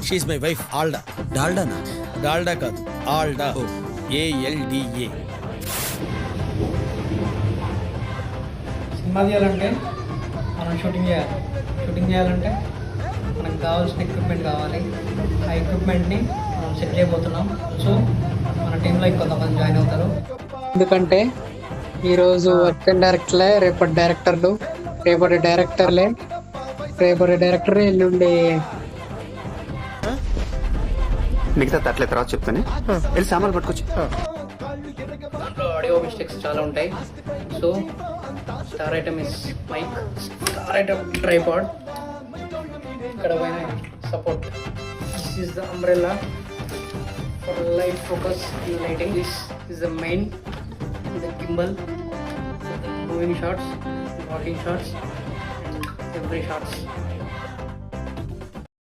She my wife ఆల్డా. డాల్డానా? Dalda కాదు, ఆల్డా. ALDA. Cinema తీయాలంటే మనం షూటింగ్ చేయాలి. షూటింగ్ చేయాలంటే మనకు కావాల్సిన ఎక్విప్మెంట్ కావాలి. ఆ ఎక్విప్మెంట్ని మనం సెట్ చేయబోతున్నాం. సో మన టీంలో కొంతమంది జాయిన్ అవుతారు. ఎందుకంటే ఈరోజు వర్కింగ్ డైరెక్టర్లే రేపటి డైరెక్టర్లు, రేపటి డైరెక్టరే ఎల్లుండి. మిగతా తట్లే తర్వాత చెప్తానే, వెళ్ళి సామాన్లు పట్టుకొచ్చి. దాంట్లో ఆడియో మిస్టేక్స్ చాలా ఉంటాయి. So star item is mic, star item tripod, ఇక్కడ పైన support. This is the umbrella for light focus in lighting. This is the main, the gimbal, moving shots, walking shots, every shots.